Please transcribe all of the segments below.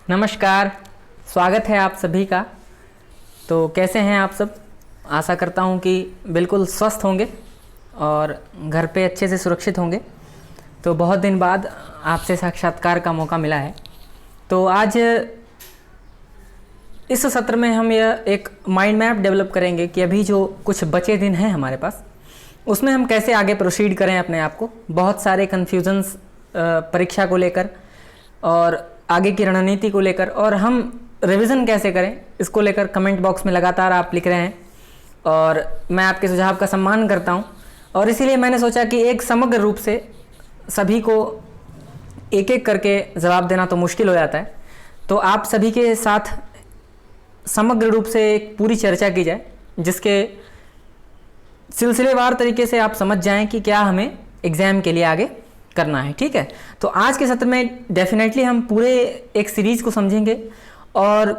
नमस्कार, स्वागत है आप सभी का। तो कैसे हैं आप सब? आशा करता हूं कि बिल्कुल स्वस्थ होंगे और घर पे अच्छे से सुरक्षित होंगे। तो बहुत दिन बाद आपसे साक्षात्कार का मौका मिला है। तो आज इस सत्र में हम यह एक माइंड मैप डेवलप करेंगे कि अभी जो कुछ बचे दिन हैं हमारे पास, उसमें हम कैसे आगे प्रोसीड करें अपने आप को। बहुत सारे कन्फ्यूजन्स परीक्षा को लेकर और आगे की रणनीति को लेकर, और हम रिवीजन कैसे करें इसको लेकर कमेंट बॉक्स में लगातार आप लिख रहे हैं और मैं आपके सुझाव का सम्मान करता हूं। और इसीलिए मैंने सोचा कि एक समग्र रूप से सभी को एक एक करके जवाब देना तो मुश्किल हो जाता है, तो आप सभी के साथ समग्र रूप से एक पूरी चर्चा की जाए, जिसके सिलसिलेवार तरीके से आप समझ जाएं कि क्या हमें एग्ज़ाम के लिए आगे करना है। ठीक है, तो आज के सत्र में डेफिनेटली हम पूरे एक सीरीज को समझेंगे और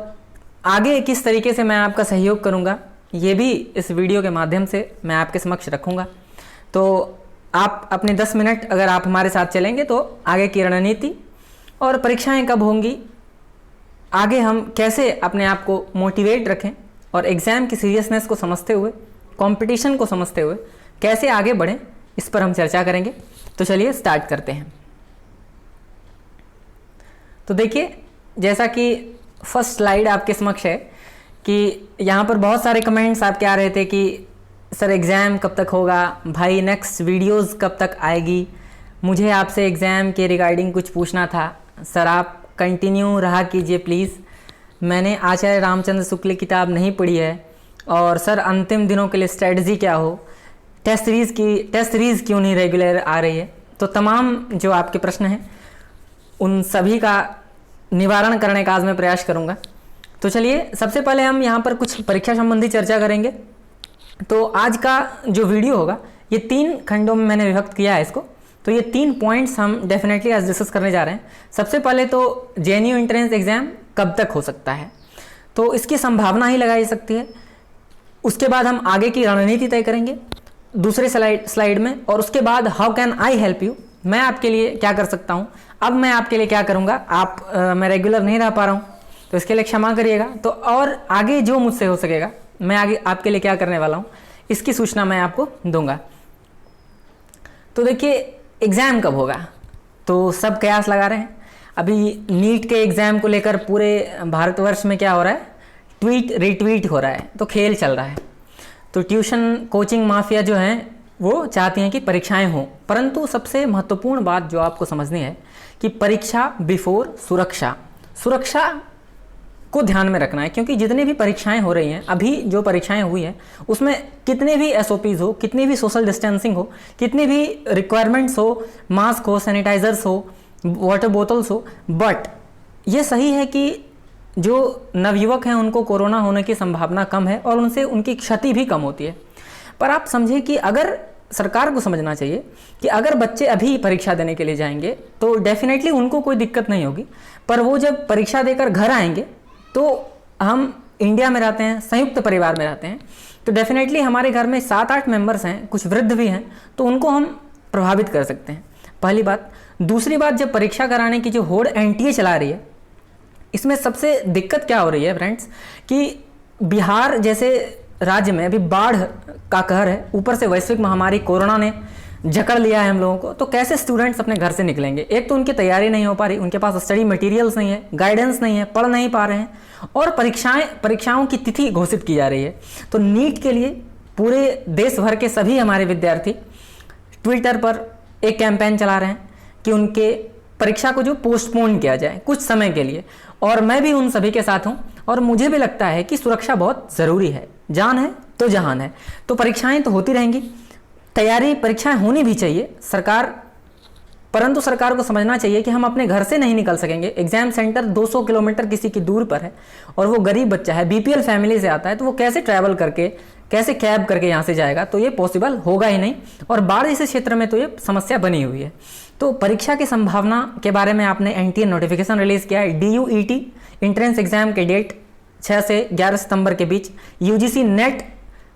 आगे किस तरीके से मैं आपका सहयोग करूंगा ये भी इस वीडियो के माध्यम से मैं आपके समक्ष रखूंगा। तो आप अपने 10 मिनट अगर आप हमारे साथ चलेंगे तो आगे की रणनीति और परीक्षाएं कब होंगी, आगे हम कैसे अपने आप को मोटिवेट रखें और एग्ज़ाम की सीरियसनेस को समझते हुए, कंपटीशन को समझते हुए कैसे आगे बढ़ें, इस पर हम चर्चा करेंगे। तो चलिए स्टार्ट करते हैं। तो देखिए, जैसा कि फर्स्ट स्लाइड आपके समक्ष है कि यहाँ पर बहुत सारे कमेंट्स आपके आ रहे थे कि सर एग्ज़ाम कब तक होगा, भाई नेक्स्ट वीडियोस कब तक आएगी, मुझे आपसे एग्ज़ाम के रिगार्डिंग कुछ पूछना था। सर आप कंटिन्यू रहा कीजिए प्लीज़, मैंने आचार्य रामचंद्र शुक्ल की किताब नहीं पढ़ी है। और सर अंतिम दिनों के लिए स्ट्रेटजी क्या हो, टेस्ट सीरीज़ क्यों नहीं रेगुलर आ रही है। तो तमाम जो आपके प्रश्न हैं उन सभी का निवारण करने का आज मैं प्रयास करूंगा। तो चलिए, सबसे पहले हम यहाँ पर कुछ परीक्षा संबंधी चर्चा करेंगे। तो आज का जो वीडियो होगा ये 3 खंडों में मैंने विभक्त किया है इसको। तो ये 3 पॉइंट्स हम डेफिनेटली आज डिस्कस करने जा रहे हैं। सबसे पहले तो जेएनयू एंट्रेंस एग्ज़ाम कब तक हो सकता है, तो इसकी संभावना ही लगाई जा सकती है। उसके बाद हम आगे की रणनीति तय करेंगे दूसरे स्लाइड में, और उसके बाद how can I help you, मैं आपके लिए क्या कर सकता हूँ। अब मैं आपके लिए क्या करूँगा, मैं रेगुलर नहीं रह पा रहा हूँ तो इसके लिए क्षमा करिएगा। तो और आगे जो मुझसे हो सकेगा मैं आगे आपके लिए क्या करने वाला हूँ इसकी सूचना मैं आपको दूंगा। तो देखिए, एग्ज़ाम कब होगा, तो सब कयास लगा रहे हैं। अभी नीट के एग्ज़ाम को लेकर पूरे भारतवर्ष में क्या हो रहा है, ट्वीट रिट्वीट हो रहा है, तो खेल चल रहा है। तो ट्यूशन कोचिंग माफिया जो हैं वो चाहती हैं कि परीक्षाएं हों, परंतु सबसे महत्वपूर्ण बात जो आपको समझनी है कि परीक्षा बिफोर सुरक्षा को ध्यान में रखना है। क्योंकि जितनी भी परीक्षाएं हो रही हैं, अभी जो परीक्षाएं हुई हैं उसमें कितने भी एसओपीज़ हो, कितनी भी सोशल डिस्टेंसिंग हो, कितनी भी रिक्वायरमेंट्स हो, मास्क हो, सैनिटाइजर्स हो, वाटर बोतल्स हो, बट ये सही है कि जो नवयुवक हैं उनको कोरोना होने की संभावना कम है और उनसे उनकी क्षति भी कम होती है। पर आप समझिए कि अगर सरकार को समझना चाहिए कि अगर बच्चे अभी परीक्षा देने के लिए जाएंगे तो डेफिनेटली उनको कोई दिक्कत नहीं होगी, पर वो जब परीक्षा देकर घर आएंगे तो हम इंडिया में रहते हैं, संयुक्त परिवार में रहते हैं, तो डेफिनेटली हमारे घर में 7-8 मेंबर्स हैं, कुछ वृद्ध भी हैं, तो उनको हम प्रभावित कर सकते हैं, पहली बात। दूसरी बात, जब परीक्षा कराने की जो होड़ एनटीए चला रही है, इसमें सबसे दिक्कत क्या हो रही है फ्रेंड्स कि बिहार जैसे राज्य में अभी बाढ़ का कहर है, ऊपर से वैश्विक महामारी कोरोना ने जकड़ लिया है हम लोगों को। तो कैसे स्टूडेंट्स अपने घर से निकलेंगे, एक तो उनकी तैयारी नहीं हो पा रही, उनके पास स्टडी मटेरियल्स नहीं है, गाइडेंस नहीं है, पढ़ नहीं पा रहे हैं, और परीक्षाओं की तिथि घोषित की जा रही है। तो नीट के लिए पूरे देश भर के सभी हमारे विद्यार्थी ट्विटर पर एक कैंपेन चला रहे हैं कि उनके परीक्षा को जो पोस्टपोन किया जाए कुछ समय के लिए, और मैं भी उन सभी के साथ हूं। और मुझे भी लगता है कि सुरक्षा बहुत ज़रूरी है, जान है तो जहान है। तो परीक्षाएं तो होती रहेंगी, तैयारी परीक्षाएं होनी भी चाहिए परंतु सरकार को समझना चाहिए कि हम अपने घर से नहीं निकल सकेंगे। एग्जाम सेंटर 200 किलोमीटर किसी की दूर पर है और वो गरीब बच्चा है, बीपीएल फैमिली से आता है, तो वो कैसे ट्रैवल करके, कैसे कैब करके यहाँ से जाएगा, तो ये पॉसिबल होगा ही नहीं। और बाढ़ जैसे क्षेत्र में तो ये समस्या बनी हुई है। तो परीक्षा की संभावना के बारे में आपने एनटीए नोटिफिकेशन रिलीज किया है। डीयूईटी एंट्रेंस एग्जाम के डेट 6 से 11 सितंबर के बीच, यूजीसी नेट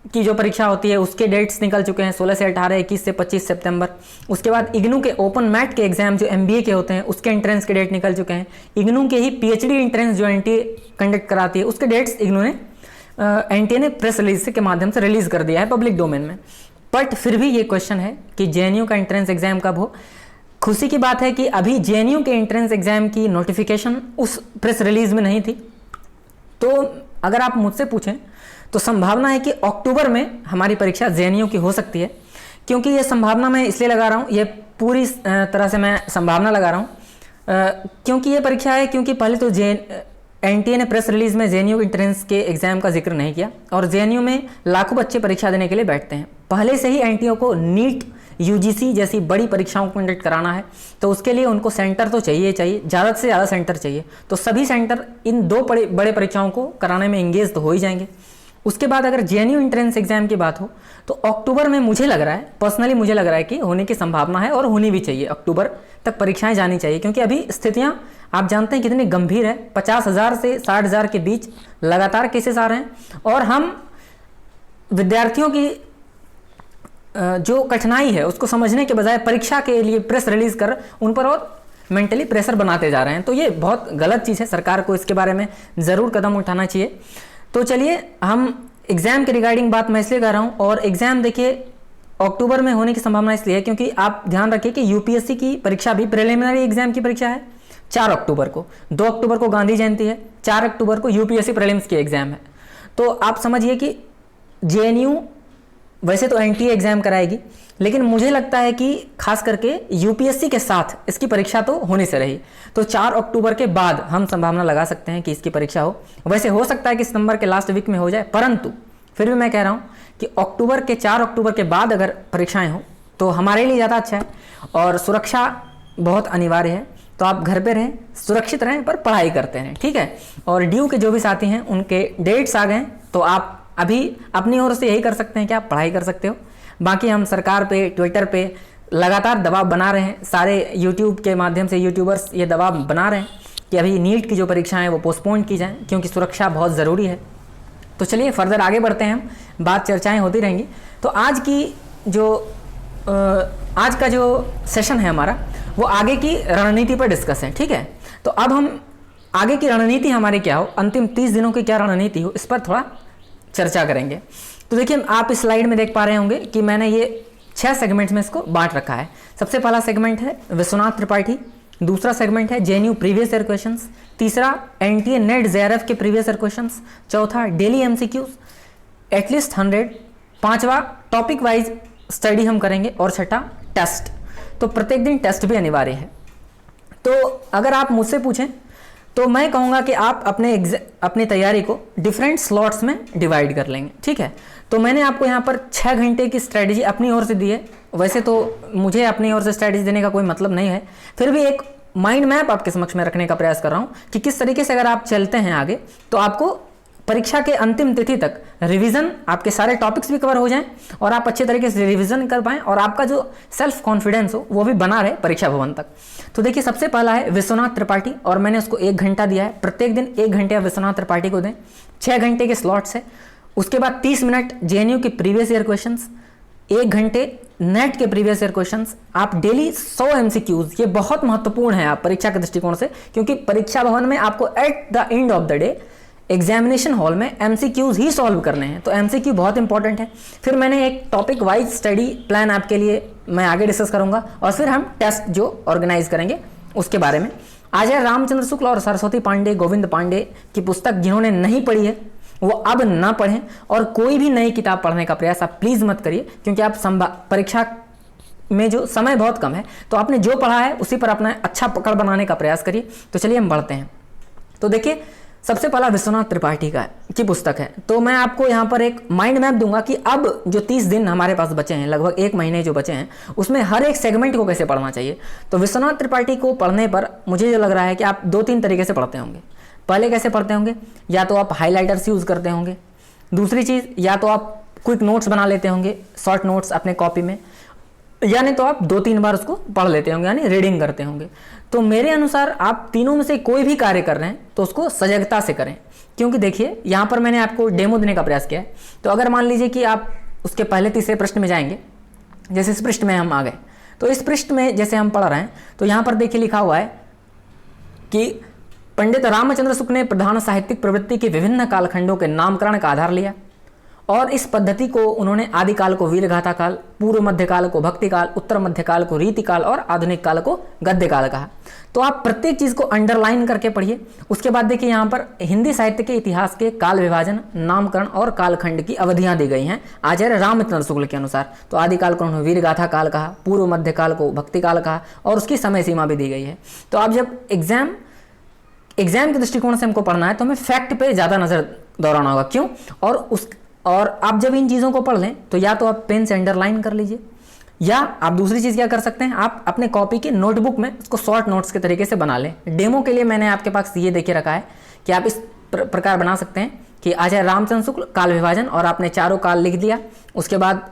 की जो परीक्षा होती है उसके डेट्स निकल चुके हैं, 16 से 18, 21 से 25 सितंबर। उसके बाद इग्नू के ओपन मैट के एग्जाम जो MBA के होते हैं उसके एंट्रेंस के डेट निकल चुके हैं। इग्नू के ही PhD एंट्रेंस जो NTA कंडक्ट कराती है उसके डेट्स इग्नू ने NTA ने प्रेस रिलीज के माध्यम से रिलीज कर दिया है पब्लिक डोमेन में। बट फिर भी ये क्वेश्चन है कि JNU का एंट्रेंस एग्जाम कब हो। खुशी की बात है कि अभी JNU के एंट्रेंस एग्जाम की नोटिफिकेशन उस प्रेस रिलीज में नहीं थी। तो अगर आप मुझसे पूछें तो संभावना है कि अक्टूबर में हमारी परीक्षा JNU की हो सकती है। क्योंकि ये संभावना मैं इसलिए लगा रहा हूँ, ये पूरी तरह से मैं संभावना लगा रहा हूँ क्योंकि ये परीक्षा है, क्योंकि पहले तो NTA ने प्रेस रिलीज में JNU एंट्रेंस के एग्जाम का जिक्र नहीं किया और JNU में लाखों बच्चे परीक्षा देने के लिए बैठते हैं। पहले से ही NTA को नीट UGC जैसी बड़ी परीक्षाओं को कंडक्ट कराना है, तो उसके लिए उनको सेंटर तो चाहिए, ज़्यादा से ज़्यादा सेंटर चाहिए। तो सभी सेंटर इन 2 बड़े परीक्षाओं को कराने में इंगेज तो हो ही जाएंगे। उसके बाद अगर JNU एंट्रेंस एग्जाम की बात हो तो अक्टूबर में मुझे लग रहा है, पर्सनली मुझे लग रहा है कि होने की संभावना है और होनी भी चाहिए। अक्टूबर तक परीक्षाएं जानी चाहिए क्योंकि अभी स्थितियां आप जानते हैं कितनी गंभीर है। 50,000 से 60,000 के बीच लगातार केसेस आ रहे हैं और हम विद्यार्थियों की जो कठिनाई है उसको समझने के बजाय परीक्षा के लिए प्रेस रिलीज कर उन पर और मेंटली प्रेशर बनाते जा रहे हैं। तो ये बहुत गलत चीज़ है, सरकार को इसके बारे में ज़रूर कदम उठाना चाहिए। तो चलिए, हम एग्ज़ाम के रिगार्डिंग बात मैं इसलिए कर रहा हूँ और एग्ज़ाम देखिए अक्टूबर में होने की संभावना इसलिए है क्योंकि आप ध्यान रखिए कि UPSC की परीक्षा भी प्रिलिमिनरी एग्जाम की परीक्षा है 4 अक्टूबर को। 2 अक्टूबर को गांधी जयंती है, 4 अक्टूबर को UPSC प्रीलिम्स की एग्जाम है। तो आप समझिए कि JNU वैसे तो NTA एग्जाम कराएगी, लेकिन मुझे लगता है कि खास करके UPSC के साथ इसकी परीक्षा तो होने से रही। तो 4 अक्टूबर के बाद हम संभावना लगा सकते हैं कि इसकी परीक्षा हो। वैसे हो सकता है कि सितंबर के लास्ट वीक में हो जाए, परंतु फिर भी मैं कह रहा हूँ कि 4 अक्टूबर के बाद अगर परीक्षाएं हो तो हमारे लिए ज़्यादा अच्छा है और सुरक्षा बहुत अनिवार्य है। तो आप घर पे रहें, सुरक्षित रहें, पर पढ़ाई करते रहें, ठीक है। और ड्यू के जो भी साथी हैं उनके डेट्स आ गए, तो आप अभी अपनी ओर से यही कर सकते हैं कि आप पढ़ाई कर सकते हो। बाकी हम सरकार पे, ट्विटर पे लगातार दबाव बना रहे हैं, सारे यूट्यूब के माध्यम से यूट्यूबर्स ये दबाव बना रहे हैं कि अभी नीट की जो परीक्षाएं हैं वो पोस्टपोन की जाएं क्योंकि सुरक्षा बहुत ज़रूरी है। तो चलिए फर्दर आगे बढ़ते हैं, हम बात चर्चाएं होती रहेंगी। तो आज का जो सेशन है हमारा वो आगे की रणनीति पर डिस्कस है, ठीक है। तो अब हम आगे की रणनीति हमारी क्या हो, अंतिम 30 दिनों की क्या रणनीति हो, इस पर थोड़ा चर्चा करेंगे। तो देखिए, आप इस स्लाइड में देख पा रहे होंगे कि मैंने ये 6 सेगमेंट्स में इसको बांट रखा है। सबसे पहला सेगमेंट है विश्वनाथ त्रिपाठी, दूसरा सेगमेंट है JNU प्रीवियस ईयर क्वेश्चंस, तीसरा NTA नेट JRF के प्रीवियस ईयर क्वेश्चंस, चौथा डेली MCQs एटलीस्ट 100, पांचवा टॉपिक वाइज स्टडी हम करेंगे और छठा टेस्ट। तो प्रत्येक दिन टेस्ट भी अनिवार्य है। तो अगर आप मुझसे पूछें तो मैं कहूँगा कि आप अपनी तैयारी को डिफरेंट स्लॉट्स में डिवाइड कर लेंगे, ठीक है। तो मैंने आपको यहाँ पर 6 घंटे की स्ट्रेटजी अपनी ओर से दी है। वैसे तो मुझे अपनी ओर से स्ट्रेटजी देने का कोई मतलब नहीं है, फिर भी एक माइंड मैप आपके समक्ष में रखने का प्रयास कर रहा हूँ कि किस तरीके से अगर आप चलते हैं आगे तो आपको परीक्षा के अंतिम तिथि तक रिवीजन, आपके सारे टॉपिक्स भी कवर हो जाएं और आप अच्छे तरीके से रिवीजन कर पाएं और आपका जो सेल्फ कॉन्फिडेंस हो वो भी बना रहे परीक्षा भवन तक। तो देखिए, सबसे पहला है विश्वनाथ त्रिपाठी और मैंने उसको 1 घंटा दिया है। प्रत्येक दिन 1 घंटे आप विश्वनाथ त्रिपाठी को दें, 6 घंटे के स्लॉट्स है। उसके बाद 30 मिनट JNU के प्रीवियस ईयर क्वेश्चंस, 1 घंटे नेट के प्रीवियस ईयर क्वेश्चंस, आप डेली 100 MCQs, ये बहुत महत्वपूर्ण है आप परीक्षा के दृष्टिकोण से, क्योंकि परीक्षा भवन में आपको at the end of the day examination hall में MCQs ही सॉल्व करने हैं। तो MCQ बहुत इंपॉर्टेंट है। फिर मैंने एक टॉपिक वाइज स्टडी प्लान आपके लिए मैं आगे डिस्कस करूंगा और फिर हम टेस्ट जो ऑर्गेनाइज करेंगे उसके बारे में। आचार्य रामचंद्र शुक्ल और सरस्वती पांडे, गोविंद पांडे की पुस्तक जिन्होंने नहीं पढ़ी है वो अब ना पढ़ें और कोई भी नई किताब पढ़ने का प्रयास आप प्लीज़ मत करिए, क्योंकि आप परीक्षा में जो समय बहुत कम है, तो आपने जो पढ़ा है उसी पर अपना अच्छा पकड़ बनाने का प्रयास करिए। तो चलिए हम बढ़ते हैं। तो देखिए, सबसे पहला विश्वनाथ त्रिपाठी की पुस्तक है। तो मैं आपको यहाँ पर एक माइंड मैप दूंगा कि अब जो 30 दिन हमारे पास बचे हैं, लगभग 1 महीने जो बचे हैं, उसमें हर एक सेगमेंट को कैसे पढ़ना चाहिए। तो विश्वनाथ त्रिपाठी को पढ़ने पर मुझे जो लग रहा है कि आप 2-3 तरीके से पढ़ते होंगे। पहले कैसे पढ़ते होंगे, या तो आप हाईलाइटर्स यूज़ करते होंगे, दूसरी चीज़ या तो आप क्विक नोट्स बना लेते होंगे, शॉर्ट नोट्स अपने कॉपी में, यानी तो आप 2-3 बार उसको पढ़ लेते होंगे, यानी रीडिंग करते होंगे। तो मेरे अनुसार आप तीनों में से कोई भी कार्य कर रहे हैं तो उसको सजगता से करें, क्योंकि देखिए यहाँ पर मैंने आपको डेमो देने का प्रयास किया है। तो अगर मान लीजिए कि आप उसके पहले तीसरे प्रश्न में जाएंगे, जैसे इस पृष्ठ में हम आ गए, तो इस पृष्ठ में जैसे हम पढ़ रहे हैं तो यहाँ पर देखिए लिखा हुआ है कि पंडित रामचंद्र शुक्ल ने प्रधान साहित्यिक प्रवृत्ति के विभिन्न कालखंडों के नामकरण का आधार लिया और इस पद्धति को उन्होंने आदि काल को वीरगाथा काल, पूर्व मध्य काल को भक्ति काल, उत्तर मध्य काल को रीति काल और आधुनिक काल को गद्य काल कहा। तो आप प्रत्येक चीज को अंडरलाइन करके पढ़िए। उसके बाद देखिए यहाँ पर हिंदी साहित्य के इतिहास के काल विभाजन, नामकरण और कालखंड की अवधियां दी गई हैं आचार्य रामचंद्र शुक्ल के अनुसार। तो आदि काल को उन्होंने वीरगाथा काल कहा, पूर्व मध्य काल को भक्ति काल कहा और उसकी समय सीमा भी दी गई है। तो आप जब एग्जाम के दृष्टिकोण से हमको पढ़ना है तो हमें फैक्ट पे ज़्यादा नज़र दौड़ाना होगा। क्यों? और आप जब इन चीज़ों को पढ़ लें तो या तो आप पेन से अंडरलाइन कर लीजिए, या आप दूसरी चीज़ क्या कर सकते हैं, आप अपने कॉपी के नोटबुक में उसको शॉर्ट नोट्स के तरीके से बना लें। डेमो के लिए मैंने आपके पास ये देखे रखा है कि आप इस प्रकार बना सकते हैं कि आचार्य रामचंद्र शुक्ल काल विभाजन, और आपने चारों काल लिख दिया, उसके बाद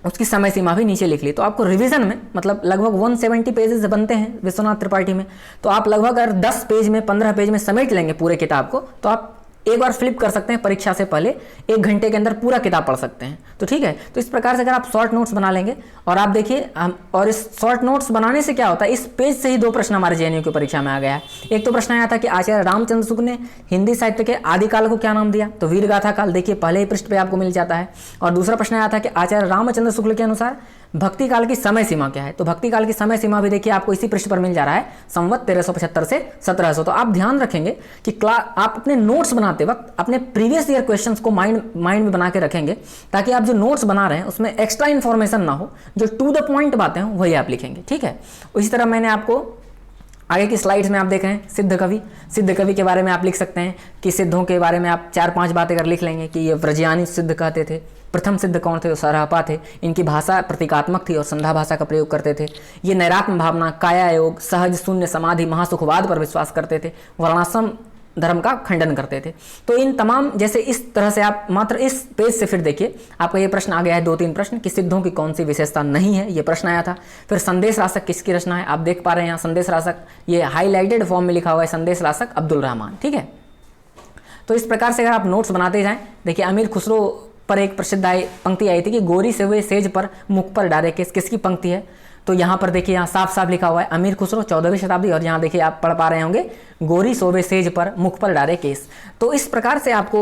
उसकी समय सीमा भी नीचे लिख ली। तो आपको रिवीजन में मतलब लगभग 170 पेजेस बनते हैं विश्वनाथ त्रिपाठी में, तो आप लगभग अगर 10 पेज में 15 पेज में समेट लेंगे पूरे किताब को, तो आप एक बार फ्लिप कर सकते हैं परीक्षा से पहले, 1 घंटे के अंदर पूरा किताब पढ़ सकते हैं। तो ठीक है, तो इस प्रकार से अगर आप शॉर्ट नोट्स बना लेंगे और आप देखिए और इस शॉर्ट नोट्स बनाने से क्या होता है, इस पेज से ही 2 प्रश्न हमारे जेएनयू की परीक्षा में आ गया है। एक तो प्रश्न आया था कि आचार्य रामचंद्र शुक्ल ने हिंदी साहित्य के आदि काल को क्या नाम दिया, तो वीरगाथा काल, देखिए पहले ही पृष्ठ पे आपको मिल जाता है। और दूसरा प्रश्न आया था कि आचार्य रामचंद्र शुक्ल के अनुसार भक्ति काल की समय सीमा क्या है, तो भक्ति काल की समय सीमा भी देखिए आपको इसी पृष्ठ पर मिल जा रहा है, संवत 1375 से 1700। तो आप ध्यान रखेंगे कि आप अपने नोट्स बनाते वक्त अपने प्रीवियस ईयर क्वेश्चंस को माइंड में बना के रखेंगे, ताकि आप जो नोट्स बना रहे हैं उसमें एक्स्ट्रा इन्फॉर्मेशन ना हो, जो टू द पॉइंट बातें हों वही आप लिखेंगे। ठीक है, इसी तरह मैंने आपको आगे की स्लाइड्स में आप देख रहे हैं सिद्ध कवि के बारे में आप लिख सकते हैं कि सिद्धों के बारे में आप 4-5 बातें अगर लिख लेंगे कि ये व्रजयानी सिद्ध कहते थे, प्रथम सिद्ध कौन थे, तो सरहपा थे, इनकी भाषा प्रतीकात्मक थी और संध्या भाषा का प्रयोग करते थे, ये नैरात्म भावना, काया योग, सहज शून्य समाधि, महासुखवाद पर विश्वास करते थे, वर्णाश्रम धर्म का खंडन करते थे। तो इन तमाम जैसे इस तरह से आप मात्र इस पेज से फिर देखिए आपका ये प्रश्न आ गया है 2-3 प्रश्न कि सिद्धों की कौन सी विशेषता नहीं है, ये प्रश्न आया था। फिर संदेश रासक किसकी रचना है, आप देख पा रहे हैं यहाँ संदेश रासक, ये हाईलाइटेड फॉर्म में लिखा हुआ है संदेश रासक अब्दुल रहमान। ठीक है, तो इस प्रकार से अगर आप नोट्स बनाते जाएं, देखिए अमीर खुसरो पर एक प्रसिद्ध पंक्ति आई थी कि गोरी से हुए सेज पर मुख पर डारे केस, किसकी पंक्ति है, तो यहाँ पर देखिए यहाँ साफ साफ लिखा हुआ है अमीर खुसरो 14वीं शताब्दी, और यहाँ देखिए आप पढ़ पा रहे होंगे गोरी सोवे सेज पर मुख पर डारे केस। तो इस प्रकार से आपको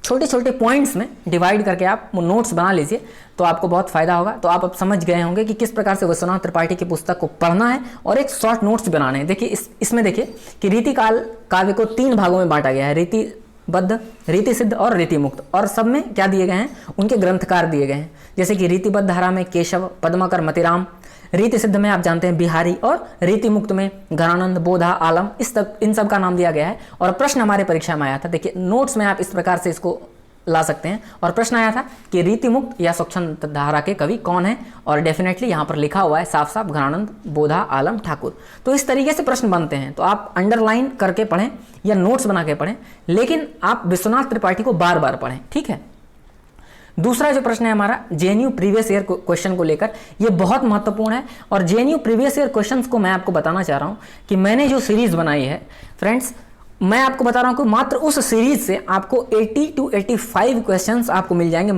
छोटे छोटे पॉइंट्स में डिवाइड करके आप नोट्स बना लीजिए तो आपको बहुत फायदा होगा। तो आप अब समझ गए होंगे कि किस प्रकार से विश्वनाथ त्रिपाठी की पुस्तक को पढ़ना है और एक शॉर्ट नोट्स बनाने हैं। देखिए इसमें देखिए कि रीति काल काव्य को 3 भागों में बांटा गया है, रीतिबद्ध, रीति सिद्ध और रीति मुक्त, और सब में क्या दिए गए हैं, उनके ग्रंथकार दिए गए हैं। जैसे कि रीतिबद्ध धारा में केशव, पद्माकर, मतिराम, रीति सिद्ध में आप जानते हैं बिहारी, और रीति मुक्त में घनानंद, बोधा, आलम, इन सब का नाम दिया गया है। और प्रश्न हमारे परीक्षा में आया था, देखिए नोट्स में आप इस प्रकार से इसको ला सकते हैं। और प्रश्न आया था कि रीति मुक्त या स्वच्छंद धारा के कवि कौन है, और डेफिनेटली यहाँ पर लिखा हुआ है साफ साफ घनानंद, बोधा, आलम, ठाकुर। तो इस तरीके से प्रश्न बनते हैं, तो आप अंडरलाइन करके पढ़ें या नोट्स बना के पढ़ें, लेकिन आप विश्वनाथ त्रिपाठी को बार बार पढ़ें। ठीक है, दूसरा जो प्रश्न है हमारा जेएनयू प्रीवियस ईयर क्वेश्चन को लेकर, ये बहुत महत्वपूर्ण है। और जेएनयू प्रीवियस ईयर क्वेश्चंस को मैं आपको बताना चाह रहा हूँ कि मैंने जो सीरीज बनाई है फ्रेंड्स, मैं आपको बता रहा हूँ कि मात्र उस सीरीज से आपको 80 to 85 क्वेश्चंस आपको मिल जाएंगे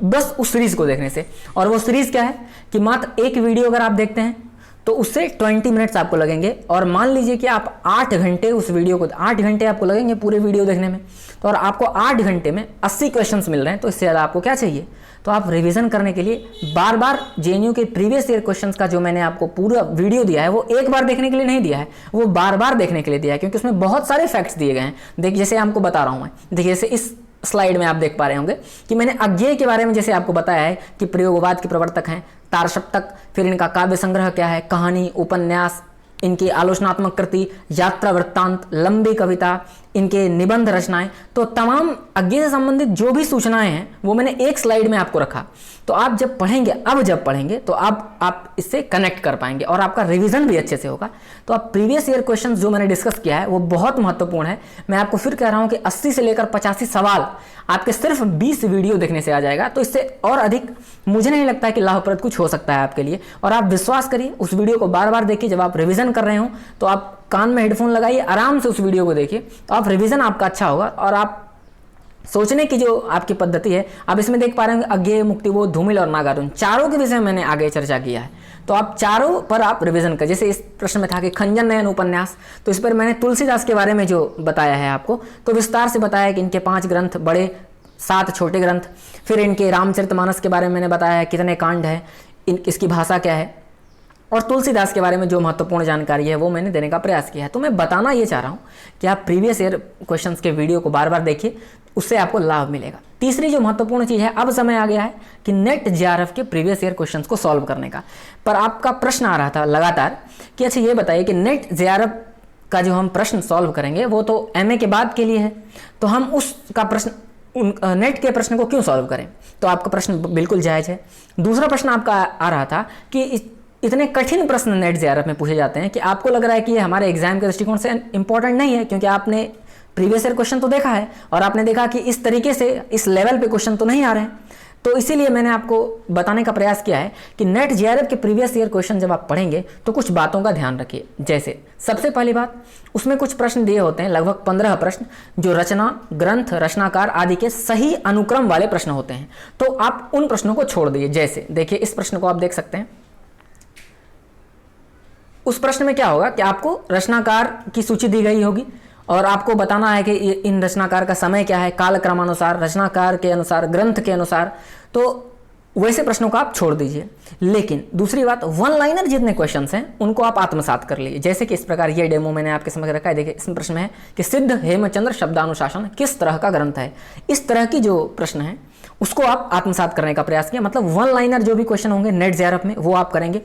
बस उस सीरीज को देखने से। और वो सीरीज क्या है कि मात्र एक वीडियो अगर आप देखते हैं तो उससे 20 मिनट्स आपको लगेंगे, और मान लीजिए कि आप 8 घंटे उस वीडियो को 8 घंटे आपको लगेंगे पूरे वीडियो देखने में, तो और आपको 8 घंटे में 80 क्वेश्चंस मिल रहे हैं, तो इससे ज़्यादा आपको क्या चाहिए। तो आप रिवीजन करने के लिए बार बार जेएनयू के प्रीवियस ईयर क्वेश्चंस का जो मैंने आपको पूरा वीडियो दिया है, वो एक बार देखने के लिए नहीं दिया है, वो बार बार देखने के लिए दिया है, क्योंकि उसमें बहुत सारे फैक्ट्स दिए गए हैं। देखिए जैसे आपको बता रहा हूँ मैं, देखिए जैसे इस स्लाइड में आप देख पा रहे होंगे कि मैंने अज्ञेय के बारे में जैसे आपको बताया है कि प्रयोगवाद के प्रवर्तक हैं, तार सप्तक, फिर इनका काव्य संग्रह क्या है, कहानी, उपन्यास, इनकी आलोचनात्मक कृति, यात्रा वृत्तांत, लंबी कविता, इनके निबंध रचनाएं, तो तमाम अज्ञे से संबंधित जो भी सूचनाएं हैं वो मैंने एक स्लाइड में आपको रखा। तो आप जब पढ़ेंगे, जब पढ़ेंगे तो आप इससे कनेक्ट कर पाएंगे और आपका रिवीजन भी अच्छे से होगा। तो आप प्रीवियस ईयर क्वेश्चंस जो मैंने डिस्कस किया है वो बहुत महत्वपूर्ण है। मैं आपको फिर कह रहा हूं कि 80 से लेकर 85 सवाल आपके सिर्फ 20 वीडियो देखने से आ जाएगा। तो इससे और अधिक मुझे नहीं लगता है कि लाभप्रद कुछ हो सकता है आपके लिए। और आप विश्वास करिए, उस वीडियो को बार बार देखिए। जब आप रिवीजन कर रहे हो तो आप कान में हेडफोन लगाइए, आराम से उस वीडियो को देखिए, तो आप रिवीजन आपका अच्छा होगा। और आप सोचने की जो आपकी पद्धति है, आप इसमें देख पा रहे हैं अज्ञेय, मुक्तिबोध, धूमिल और नागार्जुन, चारों के विषय में मैंने आगे चर्चा किया है। तो आप चारों पर आप रिवीजन कर। जैसे इस प्रश्न में था कि खंजन नयन उपन्यास, तो इस पर मैंने तुलसीदास के बारे में जो बताया है आपको, तो विस्तार से बताया कि इनके 5 ग्रंथ बड़े, 7 छोटे ग्रंथ। फिर इनके रामचरितमानस के बारे में मैंने बताया है कितने कांड है, इसकी भाषा क्या है, और तुलसीदास के बारे में जो महत्वपूर्ण जानकारी है वो मैंने देने का प्रयास किया है। तो मैं बताना ये चाह रहा हूँ कि आप प्रीवियस ईयर क्वेश्चंस के वीडियो को बार बार देखिए, उससे आपको लाभ मिलेगा। तीसरी जो महत्वपूर्ण चीज़ है, अब समय आ गया है कि नेट जेआरएफ के प्रीवियस ईयर क्वेश्चंस को सॉल्व करने का। पर आपका प्रश्न आ रहा था लगातार कि अच्छा ये बताइए कि नेट जेआरएफ का जो हम प्रश्न सॉल्व करेंगे वो तो एमए के बाद के लिए है, तो हम उसका प्रश्न नेट के प्रश्न को क्यों सॉल्व करें। तो आपका प्रश्न बिल्कुल जायज़ है। दूसरा प्रश्न आपका आ रहा था कि इतने कठिन प्रश्न नेट जेआरएफ में पूछे जाते हैं कि आपको लग रहा है कि ये हमारे एग्जाम के दृष्टिकोण से इंपॉर्टेंट नहीं है, क्योंकि आपने प्रीवियस ईयर क्वेश्चन तो देखा है और आपने देखा कि इस तरीके से इस लेवल पे क्वेश्चन तो नहीं आ रहे हैं। तो इसीलिए मैंने आपको बताने का प्रयास किया है कि नेट जेआरएफ के प्रीवियस ईयर क्वेश्चन जब आप पढ़ेंगे तो कुछ बातों का ध्यान रखिए। जैसे सबसे पहली बात, उसमें कुछ प्रश्न दिए होते हैं, लगभग 15 प्रश्न, जो रचना, ग्रंथ, रचनाकार आदि के सही अनुक्रम वाले प्रश्न होते हैं। तो आप उन प्रश्नों को छोड़ दीजिए। जैसे देखिए, इस प्रश्न को आप देख सकते हैं। उस प्रश्न में क्या होगा कि आपको रचनाकार की सूची दी गई होगी और आपको बताना है कि इन रचनाकार का समय क्या है, कालक्रमानुसार, रचनाकार के अनुसार, ग्रंथ के अनुसार। तो वैसे प्रश्नों को आप छोड़ दीजिए। लेकिन दूसरी बात, वन लाइनर जितने क्वेश्चंस हैं उनको आप आत्मसात कर लीजिए। जैसे कि इस प्रकार ये डेमो मैंने आपके समझ रखा है। देखिए, इसमें प्रश्न है कि सिद्ध हेमचंद्र शब्दानुशासन किस तरह का ग्रंथ है। इस तरह की जो प्रश्न है उसको आप आत्मसात करने का प्रयास किया। मतलब वन लाइनर जो भी क्वेश्चन होंगे नेट जेआरएफ में वो आप करेंगे।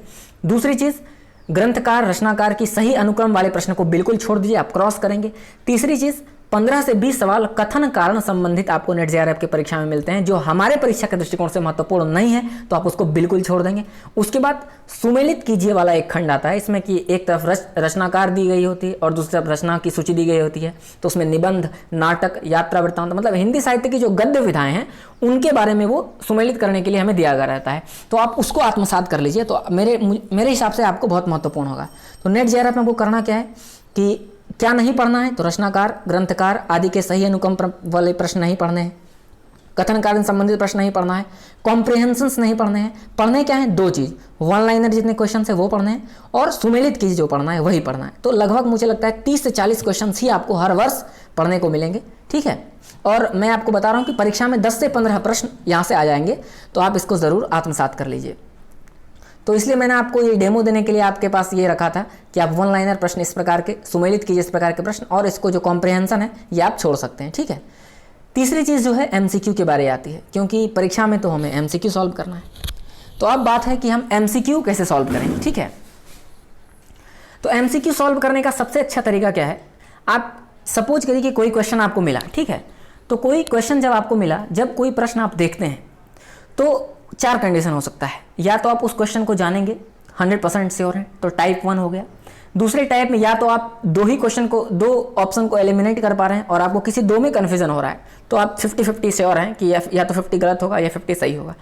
दूसरी चीज़, ग्रंथकार, रचनाकार की सही अनुक्रम वाले प्रश्न को बिल्कुल छोड़ दीजिए, आप क्रॉस करेंगे। तीसरी चीज़, 15 से 20 सवाल कथन कारण संबंधित आपको नेट जेआरएफ की परीक्षा में मिलते हैं, जो हमारे परीक्षा के दृष्टिकोण से महत्वपूर्ण नहीं है, तो आप उसको बिल्कुल छोड़ देंगे। उसके बाद सुमेलित कीजिए वाला एक खंड आता है, इसमें कि एक तरफ रचनाकार दी गई होती है और दूसरी तरफ रचना की सूची दी गई होती है। तो उसमें निबंध, नाटक, यात्रा वृत्तांत, मतलब हिंदी साहित्य की जो गद्य विधाएं हैं उनके बारे में वो सुमेलित करने के लिए हमें दिया गया रहता है। तो आप उसको आत्मसात कर लीजिए, तो मेरे हिसाब से आपको बहुत महत्वपूर्ण होगा। तो नेट जेआरएफ में वो करना क्या है कि क्या नहीं पढ़ना है, तो रचनाकार, ग्रंथकार आदि के सही अनुक्रम वाले प्रश्न नहीं पढ़ने हैं, कथन कारण संबंधित प्रश्न नहीं पढ़ना है, कॉम्प्रिहेंशंस नहीं पढ़ने हैं। पढ़ने क्या है, 2 चीज़, वन लाइनर जितने क्वेश्चन है वो पढ़ने हैं और सुमेलित की जो पढ़ना है वही पढ़ना है। तो लगभग मुझे लगता है 30 से 40 क्वेश्चन ही आपको हर वर्ष पढ़ने को मिलेंगे, ठीक है। और मैं आपको बता रहा हूँ कि परीक्षा में 10 से 15 प्रश्न यहाँ से आ जाएंगे, तो आप इसको ज़रूर आत्मसात कर लीजिए। तो इसलिए मैंने आपको ये डेमो देने के लिए आपके पास ये रखा था कि आप वन लाइनर प्रश्न इस प्रकार के सुमेलित कीजिए, इस प्रकार के प्रश्न, और इसको जो कॉम्प्रिहेंशन है ये आप छोड़ सकते हैं, ठीक है। तीसरी चीज़ जो है एमसीक्यू के बारे आती है, क्योंकि परीक्षा में तो हमें एमसीक्यू सॉल्व करना है। तो अब बात है कि हम एमसीक्यू कैसे सॉल्व करेंगे, ठीक है। तो एमसीक्यू सॉल्व करने का सबसे अच्छा तरीका क्या है, आप सपोज करिए कि कोई क्वेश्चन आपको मिला, ठीक है। तो कोई क्वेश्चन जब आपको मिला, जब कोई प्रश्न आप देखते हैं तो 4 कंडीशन हो सकता है। या तो आप उस क्वेश्चन को जानेंगे, 100% श्योर हैं, तो टाइप 1 हो गया। दूसरे टाइप में या तो आप 2 ऑप्शन को एलिमिनेट कर पा रहे हैं और आपको किसी 2 में कन्फ्यूजन हो रहा है, तो आप 50-50 श्योर हैं कि या तो 50 गलत होगा या 50 सही होगा।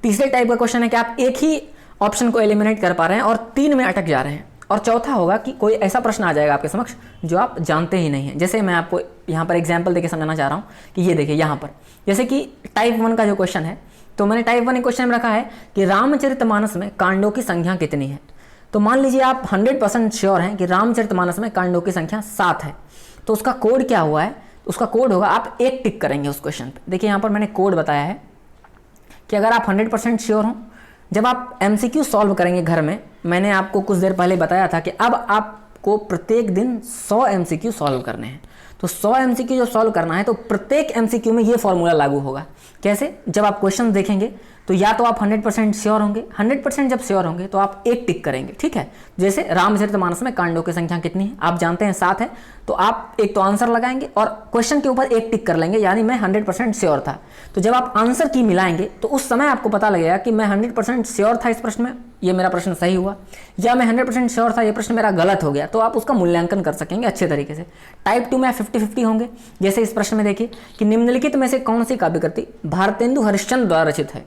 तीसरे टाइप का क्वेश्चन है कि आप एक ही ऑप्शन को एलिमिनेट कर पा रहे हैं और 3 में अटक जा रहे हैं। और चौथा होगा कि कोई ऐसा प्रश्न आ जाएगा आपके समक्ष जो आप जानते ही नहीं हैं। जैसे मैं आपको यहाँ पर एग्जाम्पल देके समझाना चाह रहा हूँ कि ये देखिए यहाँ पर, जैसे कि टाइप 1 का जो क्वेश्चन है, तो मैंने टाइप 1 क्वेश्चन में रखा है कि रामचरितमानस में कांडों की संख्या कितनी है। तो मान लीजिए आप 100% श्योर हैं कि रामचरितमानस में कांडों की संख्या 7 है। तो उसका कोड क्या हुआ है, उसका कोड होगा, आप एक टिक करेंगे उस क्वेश्चन पे। देखिए यहाँ पर मैंने कोड बताया है कि अगर आप 100% श्योर हों, जब आप एमसीक्यू सॉल्व करेंगे घर में, मैंने आपको कुछ देर पहले बताया था कि अब आपको प्रत्येक दिन 100 एमसीक्यू सॉल्व करने हैं। तो 100 एमसीक्यू जो सॉल्व करना है, तो प्रत्येक एमसीक्यू में ये फॉर्मूला लागू होगा। कैसे, जब आप क्वेश्चन देखेंगे तो या तो आप 100% श्योर होंगे, 100% जब श्योर होंगे तो आप एक टिक करेंगे, ठीक है। जैसे रामचरितमानस में कांडों की संख्या कितनी है, आप जानते हैं 7 है, तो आप एक तो आंसर लगाएंगे और क्वेश्चन के ऊपर एक टिक कर लेंगे, यानी मैं 100% श्योर था। तो जब आप आंसर की मिलाएंगे तो उस समय आपको पता लगेगा कि मैं 100% श्योर था इस प्रश्न में, ये मेरा प्रश्न सही हुआ, या मैं 100% श्योर था ये प्रश्न मेरा गलत हो गया। तो आप उसका मूल्यांकन कर सकेंगे अच्छे तरीके से। टाइप 2 में 50-50 होंगे। जैसे इस प्रश्न में देखिए कि निम्नलिखित में से कौन सी काव्य कृति भारतेंदु हरिश्चंद्र द्वारा रचित है,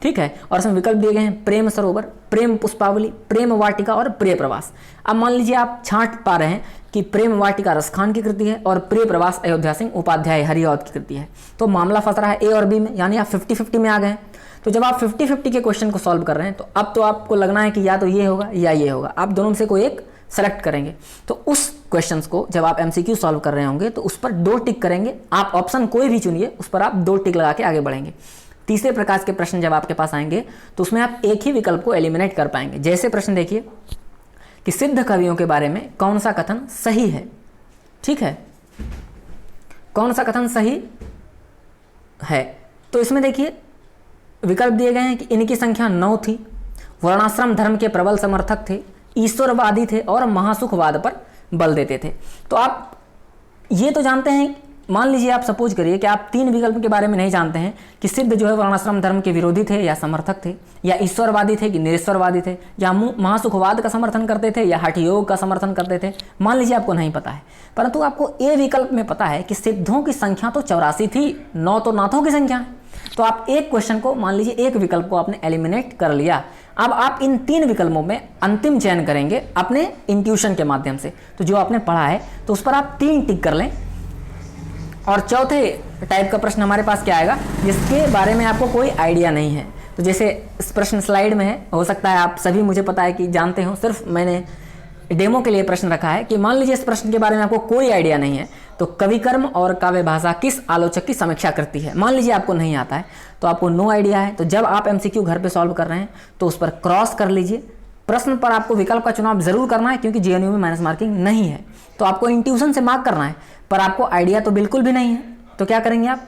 ठीक है। और इसमें विकल्प दिए गए हैं प्रेम सरोवर, प्रेम पुष्पावली, प्रेम वाटिका और प्रिय प्रवास। अब मान लीजिए आप छांट पा रहे हैं कि प्रेम वाटिका रसखान की कृति है और प्रिय प्रवास अयोध्या सिंह उपाध्याय हरिऔध की कृति है। तो मामला फंस रहा है ए और बी में, यानी आप 50-50 में आ गए हैं। तो जब आप 50-50 के क्वेश्चन को सॉल्व कर रहे हैं तो अब तो आपको लगना है कि या तो ये होगा या ये होगा, आप दोनों में से कोई एक सेलेक्ट करेंगे। तो उस क्वेश्चंस को जब आप एमसीक्यू सॉल्व कर रहे होंगे तो उस पर 2 टिक करेंगे, आप ऑप्शन कोई भी चुनिए, उस पर आप 2 टिक लगा के आगे बढ़ेंगे। तीसरे प्रकार के प्रश्न जब आपके पास आएंगे तो उसमें आप एक ही विकल्प को एलिमिनेट कर पाएंगे। जैसे प्रश्न देखिए कि सिद्ध कवियों के बारे में कौन सा कथन सही है, ठीक है, कौन सा कथन सही है। तो इसमें देखिए विकल्प दिए गए हैं कि इनकी संख्या 9 थी, वर्णाश्रम धर्म के प्रबल समर्थक थे, ईश्वरवादी थे और महासुखवाद पर बल देते थे। तो आप ये तो जानते हैं, मान लीजिए आप सपोज करिए कि आप 3 विकल्प के बारे में नहीं जानते हैं कि सिद्ध जो है वर्णाश्रम धर्म के विरोधी थे या समर्थक थे, या ईश्वरवादी थे कि निरीश्वरवादी थे, या महासुखवाद का समर्थन करते थे या हठ योग का समर्थन करते थे। मान लीजिए आपको नहीं पता है, परंतु आपको ए विकल्प में पता है कि सिद्धों की संख्या तो 84 थी, 9 तो नाथों की संख्या है। तो आप एक क्वेश्चन को, मान लीजिए एक विकल्प को आपने एलिमिनेट कर लिया। अब आप इन 3 विकल्पों में अंतिम चयन करेंगे अपने इंट्यूशन के माध्यम से। तो जो आपने पढ़ा है तो उस पर आप 3 टिक कर लें। और चौथे टाइप का प्रश्न हमारे पास क्या आएगा, जिसके बारे में आपको कोई आइडिया नहीं है। तो जैसे इस प्रश्न स्लाइड में है, हो सकता है आप सभी, मुझे पता है कि जानते हो, सिर्फ मैंने डेमो के लिए प्रश्न रखा है कि मान लीजिए इस प्रश्न के बारे में आपको कोई आइडिया नहीं है, तो कवि कर्म और काव्य भाषा किस आलोचक की समीक्षा करती है। मान लीजिए आपको नहीं आता है, तो आपको नो आइडिया है। तो जब आप एमसीक्यू घर पे सॉल्व कर रहे हैं तो उस पर क्रॉस कर लीजिए। प्रश्न पर आपको विकल्प का चुनाव जरूर करना है, क्योंकि जेएनयू में माइनस मार्किंग नहीं है। तो आपको इंट्यूशन से मार्क करना है, पर आपको आइडिया तो बिल्कुल भी नहीं है। तो क्या करेंगे, आप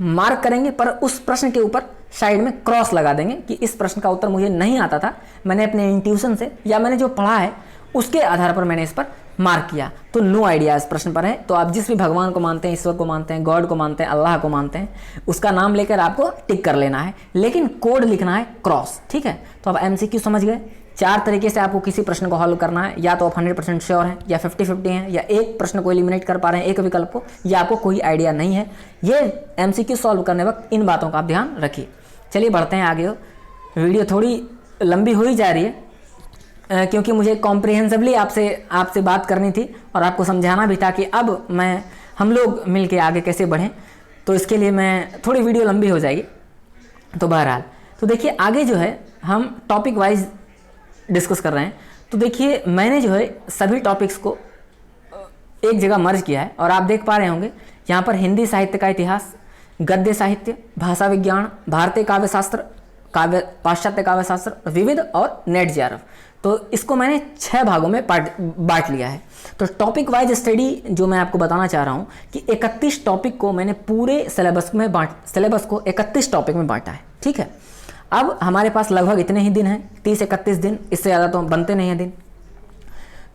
मार्क करेंगे, पर उस प्रश्न के ऊपर साइड में क्रॉस लगा देंगे कि इस प्रश्न का उत्तर मुझे नहीं आता था, मैंने अपने इंट्यूशन से या मैंने जो पढ़ा है उसके आधार पर मैंने इस पर मार्क किया। तो नो आइडिया इस प्रश्न पर है। तो आप जिस भी भगवान को मानते हैं, ईश्वर को मानते हैं, गॉड को मानते हैं, अल्लाह को मानते हैं, उसका नाम लेकर आपको टिक कर लेना है, लेकिन कोड लिखना है क्रॉस, ठीक है। तो आप एमसीक्यू समझ गए। 4 तरीके से आपको किसी प्रश्न को हल करना है, या तो आप 100% श्योर हैं, या 50-50 हैं, या एक प्रश्न को एलिमिनेट कर पा रहे हैं, एक विकल्प को, या आपको कोई आइडिया नहीं है। ये एमसीक्यू सॉल्व करने वक्त इन बातों का आप ध्यान रखिए। चलिए बढ़ते हैं आगे। वीडियो थोड़ी लंबी हो ही जा रही है, क्योंकि मुझे कॉम्प्रिहेंसिवली आपसे बात करनी थी और आपको समझाना भी था कि अब हम लोग मिल के आगे कैसे बढ़ें। तो इसके लिए मैं थोड़ी वीडियो लंबी हो जाएगी। तो बहरहाल, तो देखिए आगे जो है हम टॉपिक वाइज डिस्कस कर रहे हैं। तो देखिए मैंने जो है सभी टॉपिक्स को एक जगह मर्ज किया है, और आप देख पा रहे होंगे यहाँ पर हिंदी साहित्य का इतिहास, गद्य साहित्य, भाषा विज्ञान, भारतीय काव्य शास्त्र, पाश्चात्य काव्य शास्त्र, विविध और नेट जेआरएफ। तो इसको मैंने 6 भागों में बांट लिया है। तो टॉपिक वाइज स्टडी जो मैं आपको बताना चाह रहा हूँ कि 31 टॉपिक को मैंने पूरे सिलेबस को 31 टॉपिक में बांटा है, ठीक है। अब हमारे पास लगभग इतने ही दिन हैं, 30-31 दिन, इससे ज़्यादा तो बनते नहीं हैं दिन।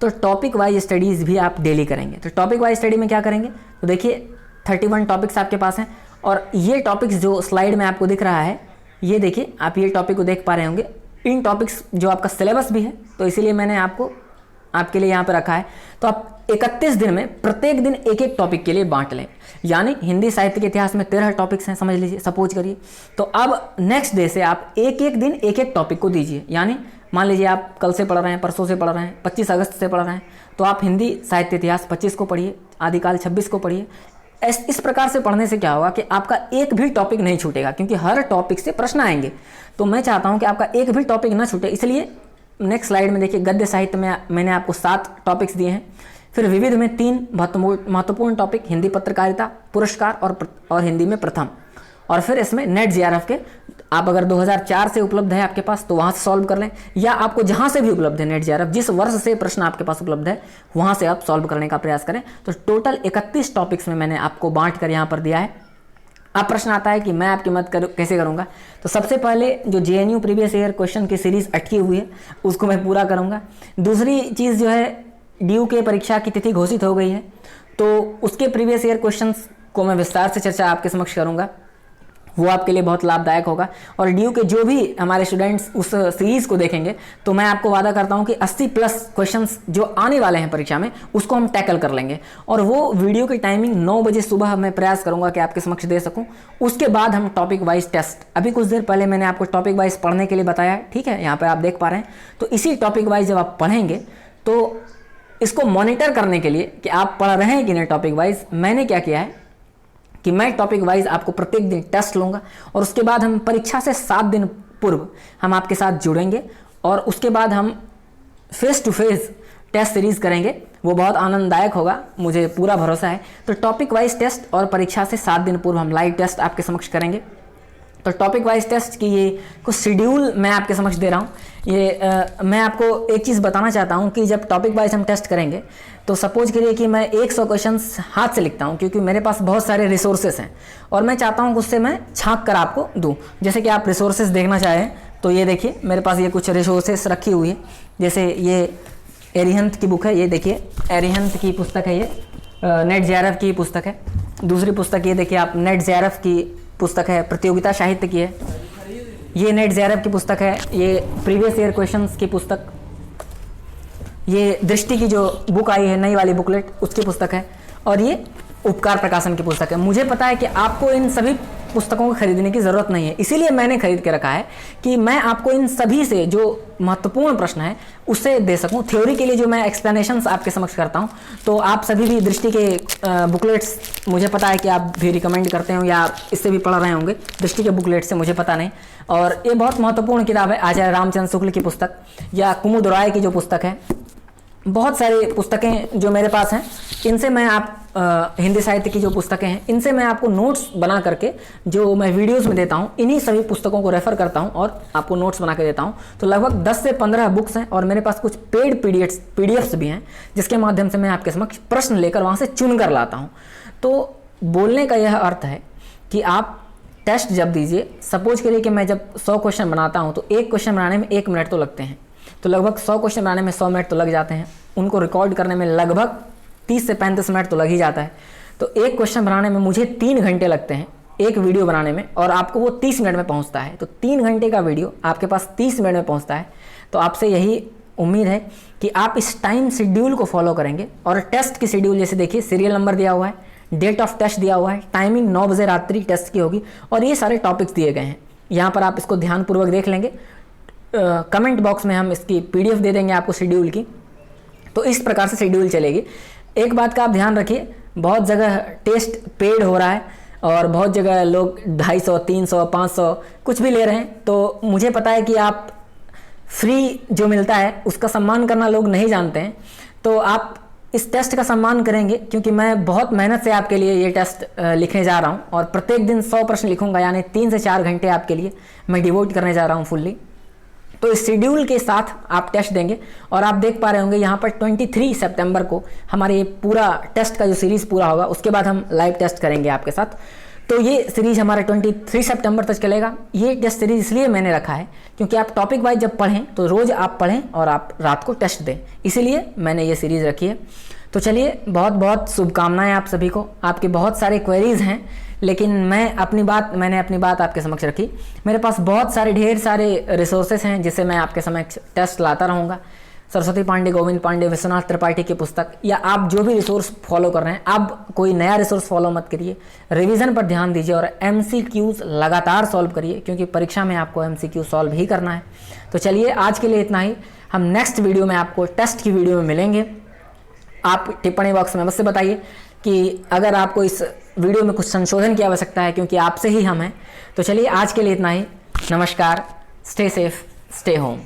तो टॉपिक वाइज स्टडीज़ भी आप डेली करेंगे। तो टॉपिक वाइज स्टडी में क्या करेंगे, तो देखिए 31 टॉपिक्स आपके पास हैं, और ये टॉपिक्स जो स्लाइड में आपको दिख रहा है, ये देखिए आप ये टॉपिक को देख पा रहे होंगे। इन टॉपिक्स जो आपका सिलेबस भी है, तो इसीलिए मैंने आपके लिए यहाँ पर रखा है। तो आप 31 दिन में प्रत्येक दिन एक एक टॉपिक के लिए बांट लें। यानी हिंदी साहित्य के इतिहास में 13 टॉपिक्स हैं, समझ लीजिए, सपोज करिए। तो अब नेक्स्ट डे से आप एक एक दिन एक एक टॉपिक को दीजिए। यानी मान लीजिए आप कल से पढ़ रहे हैं, परसों से पढ़ रहे हैं, 25 अगस्त से पढ़ रहे हैं, तो आप हिंदी साहित्य इतिहास 25 को पढ़िए, आदिकाल 26 को पढ़िए। इस प्रकार से पढ़ने से क्या होगा कि आपका एक भी टॉपिक नहीं छूटेगा, क्योंकि हर टॉपिक से प्रश्न आएंगे। तो मैं चाहता हूं कि आपका एक भी टॉपिक ना छूटे, इसलिए नेक्स्ट स्लाइड में देखिए गद्य साहित्य में मैंने आपको 7 टॉपिक्स दिए हैं। फिर विविध में 3 महत्वपूर्ण टॉपिक, हिंदी पत्रकारिता, पुरस्कार और हिंदी में प्रथम। और फिर इसमें नेट जेआरएफ के आप अगर 2004 से उपलब्ध है आपके पास तो वहाँ से सॉल्व कर लें, या आपको जहाँ से भी उपलब्ध है नेट जेआरएफ, जिस वर्ष से प्रश्न आपके पास उपलब्ध है वहाँ से आप सॉल्व करने का प्रयास करें। तो टोटल 31 टॉपिक्स में मैंने आपको बांट कर यहाँ पर दिया है। अब प्रश्न आता है कि मैं आपकी मदद कैसे करूंगा। तो सबसे पहले जो जेएनयू प्रीवियस ईयर क्वेश्चन की सीरीज अटकी हुई है उसको मैं पूरा करूंगा। दूसरी चीज़ जो है, ड्यू के परीक्षा की तिथि घोषित हो गई है, तो उसके प्रीवियस ईयर क्वेश्चंस को मैं विस्तार से चर्चा आपके समक्ष करूंगा, वो आपके लिए बहुत लाभदायक होगा। और ड्यू के जो भी हमारे स्टूडेंट्स उस सीरीज़ को देखेंगे तो मैं आपको वादा करता हूं कि 80+ क्वेश्चंस जो आने वाले हैं परीक्षा में उसको हम टैकल कर लेंगे। और वो वीडियो की टाइमिंग 9 बजे सुबह मैं प्रयास करूंगा कि आपके समक्ष दे सकूं। उसके बाद हम टॉपिक वाइज टेस्ट, अभी कुछ देर पहले मैंने आपको टॉपिक वाइज पढ़ने के लिए बताया है, ठीक है, यहाँ पर आप देख पा रहे हैं। तो इसी टॉपिक वाइज जब आप पढ़ेंगे तो इसको मॉनिटर करने के लिए कि आप पढ़ रहे हैं कि नहीं टॉपिक वाइज, मैंने क्या किया है कि मैं टॉपिक वाइज आपको प्रत्येक दिन टेस्ट लूँगा और उसके बाद हम परीक्षा से 7 दिन पूर्व हम आपके साथ जुड़ेंगे और उसके बाद हम face to face test series करेंगे। वो बहुत आनंददायक होगा, मुझे पूरा भरोसा है। तो टॉपिक वाइज टेस्ट और परीक्षा से 7 दिन पूर्व हम लाइव टेस्ट आपके समक्ष करेंगे। तो टॉपिक वाइज टेस्ट की ये कुछ शेड्यूल मैं आपके समक्ष दे रहा हूँ। मैं आपको एक चीज़ बताना चाहता हूँ कि जब टॉपिक वाइज हम टेस्ट करेंगे तो सपोज करिए कि मैं 100 क्वेश्चंस हाथ से लिखता हूँ, क्योंकि मेरे पास बहुत सारे रिसोर्सेस हैं और मैं चाहता हूँ कि उससे मैं छाँक कर आपको दूँ। जैसे कि आप रिसोर्सेस देखना चाहें तो ये देखिए मेरे पास ये कुछ रिसोर्सेस रखी हुई है। जैसे ये एरिहंत की बुक है, ये देखिए एरिहंत की पुस्तक है, ये नेट जेआरएफ की पुस्तक है। दूसरी पुस्तक ये देखिए आप, नेट जेआरएफ की पुस्तक है, प्रतियोगिता साहित्य की है। ये नेट जेआरएफ की पुस्तक है, ये प्रीवियस ईयर क्वेश्चंस की पुस्तक, ये दृष्टि की जो बुक आई है नई वाली बुकलेट उसकी पुस्तक है, और ये उपकार प्रकाशन की पुस्तक है। मुझे पता है कि आपको इन सभी पुस्तकों को खरीदने की ज़रूरत नहीं है, इसीलिए मैंने खरीद के रखा है कि मैं आपको इन सभी से जो महत्वपूर्ण प्रश्न है उससे दे सकूं। थ्योरी के लिए जो मैं एक्सप्लेनेशंस आपके समक्ष करता हूं, तो आप सभी भी दृष्टि के बुकलेट्स, मुझे पता है कि आप भी रिकमेंड करते हो या इससे भी पढ़ रहे होंगे दृष्टि के बुकलेट से, मुझे पता नहीं। और ये बहुत महत्वपूर्ण किताब है, आचार्य रामचंद्र शुक्ल की पुस्तक या कुमुद राय की जो पुस्तक है। बहुत सारी पुस्तकें जो मेरे पास हैं, इनसे मैं आप हिंदी साहित्य की जो पुस्तकें हैं इनसे मैं आपको नोट्स बना करके जो मैं वीडियोस में देता हूँ, इन्हीं सभी पुस्तकों को रेफर करता हूँ और आपको नोट्स बना के देता हूँ। तो लगभग 10 से 15 बुक्स हैं और मेरे पास कुछ पेड पीडीएफ्स भी हैं जिसके माध्यम से मैं आपके समक्ष प्रश्न लेकर वहाँ से चुन कर लाता हूँ। तो बोलने का यह अर्थ है कि आप टेस्ट जब दीजिए, सपोज करिए कि मैं जब 100 क्वेश्चन बनाता हूँ तो एक क्वेश्चन बनाने में 1 मिनट तो लगते हैं, तो लगभग 100 क्वेश्चन बनाने में 100 मिनट तो लग जाते हैं। उनको रिकॉर्ड करने में लगभग 30 से 35 मिनट तो लग ही जाता है। तो एक क्वेश्चन बनाने में मुझे 3 घंटे लगते हैं एक वीडियो बनाने में, और आपको वो 30 मिनट में पहुंचता है। तो 3 घंटे का वीडियो आपके पास 30 मिनट में पहुंचता है। तो आपसे यही उम्मीद है कि आप इस टाइम शेड्यूल को फॉलो करेंगे। और टेस्ट की शेड्यूल जैसे देखिए, सीरियल नंबर दिया हुआ है, डेट ऑफ टेस्ट दिया हुआ है, टाइमिंग 9 बजे रात्रि टेस्ट की होगी, और ये सारे टॉपिक्स दिए गए हैं। यहाँ पर आप इसको ध्यानपूर्वक देख लेंगे। कमेंट बॉक्स में हम इसकी पीडीएफ दे देंगे आपको शेड्यूल की। तो इस प्रकार से शेड्यूल चलेगी। एक बात का आप ध्यान रखिए, बहुत जगह टेस्ट पेड हो रहा है और बहुत जगह लोग 250, 300, 500 कुछ भी ले रहे हैं। तो मुझे पता है कि आप फ्री जो मिलता है उसका सम्मान करना लोग नहीं जानते हैं। तो आप इस टेस्ट का सम्मान करेंगे, क्योंकि मैं बहुत मेहनत से आपके लिए ये टेस्ट लिखने जा रहा हूँ और प्रत्येक दिन 100 प्रश्न लिखूंगा, यानी 3 से 4 घंटे आपके लिए मैं डिवोट करने जा रहा हूँ फुल्ली। तो इस शेड्यूल के साथ आप टेस्ट देंगे। और आप देख पा रहे होंगे यहाँ पर 23 सितंबर को हमारे ये पूरा टेस्ट का जो सीरीज़ पूरा होगा, उसके बाद हम लाइव टेस्ट करेंगे आपके साथ। तो ये सीरीज़ हमारे 23 सितंबर तक चलेगा। ये टेस्ट सीरीज़ इसलिए मैंने रखा है क्योंकि आप टॉपिक वाइज जब पढ़ें तो रोज़ आप पढ़ें और आप रात को टेस्ट दें, इसीलिए मैंने ये सीरीज़ रखी है। तो चलिए, बहुत बहुत शुभकामनाएं आप सभी को। आपके बहुत सारे क्वेरीज़ हैं, लेकिन मैंने अपनी बात आपके समक्ष रखी। मेरे पास बहुत सारे ढेर सारे रिसोर्सेस हैं जिससे मैं आपके समक्ष टेस्ट लाता रहूँगा। सरस्वती पांडे, गोविंद पांडे, विश्वनाथ त्रिपाठी की पुस्तक, या आप जो भी रिसोर्स फॉलो कर रहे हैं, आप कोई नया रिसोर्स फॉलो मत करिए। रिवीजन पर ध्यान दीजिए और MCQs लगातार सॉल्व करिए, क्योंकि परीक्षा में आपको MCQ सॉल्व ही करना है। तो चलिए, आज के लिए इतना ही। हम नेक्स्ट वीडियो में आपको टेस्ट की वीडियो में मिलेंगे। आप टिप्पणी बॉक्स में मुझसे बताइए कि अगर आपको इस वीडियो में कुछ संशोधन की आवश्यकता है, क्योंकि आपसे ही हम हैं। तो चलिए, आज के लिए इतना ही। नमस्कार, स्टे सेफ, स्टे होम।